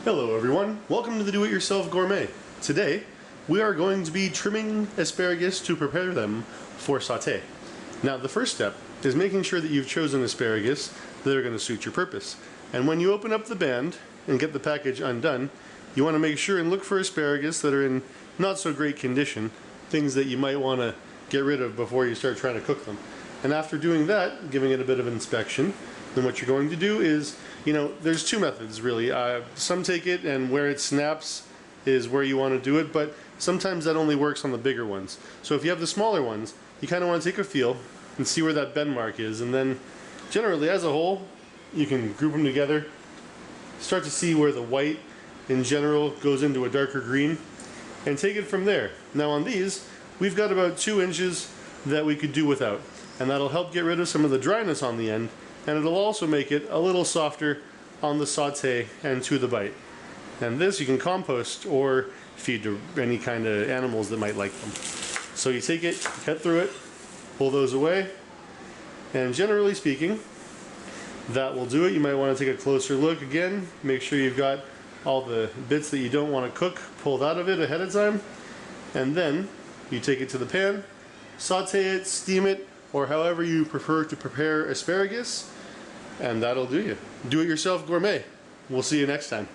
Hello everyone, welcome to the Do-It-Yourself Gourmet. Today, we are going to be trimming asparagus to prepare them for sauté. Now the first step is making sure that you've chosen asparagus that are going to suit your purpose. And when you open up the band and get the package undone, you want to make sure and look for asparagus that are in not so great condition, things that you might want to get rid of before you start trying to cook them. And after doing that, giving it a bit of inspection, then what you're going to do is, there's two methods really. Some take it and where it snaps is where you want to do it, but sometimes that only works on the bigger ones. So if you have the smaller ones, you kind of want to take a feel and see where that bend mark is, and then generally as a whole, you can group them together, start to see where the white in general goes into a darker green, and take it from there. Now on these, we've got about 2 inches that we could do without, and that'll help get rid of some of the dryness on the end, and it'll also make it a little softer on the sauté and to the bite. And this you can compost or feed to any kind of animals that might like them. So you take it, cut through it, pull those away, and generally speaking, that will do it. You might want to take a closer look again, make sure you've got all the bits that you don't want to cook pulled out of it ahead of time, and then you take it to the pan, sauté it, steam it, or however you prefer to prepare asparagus, and that'll do you. Do it yourself gourmet. We'll see you next time.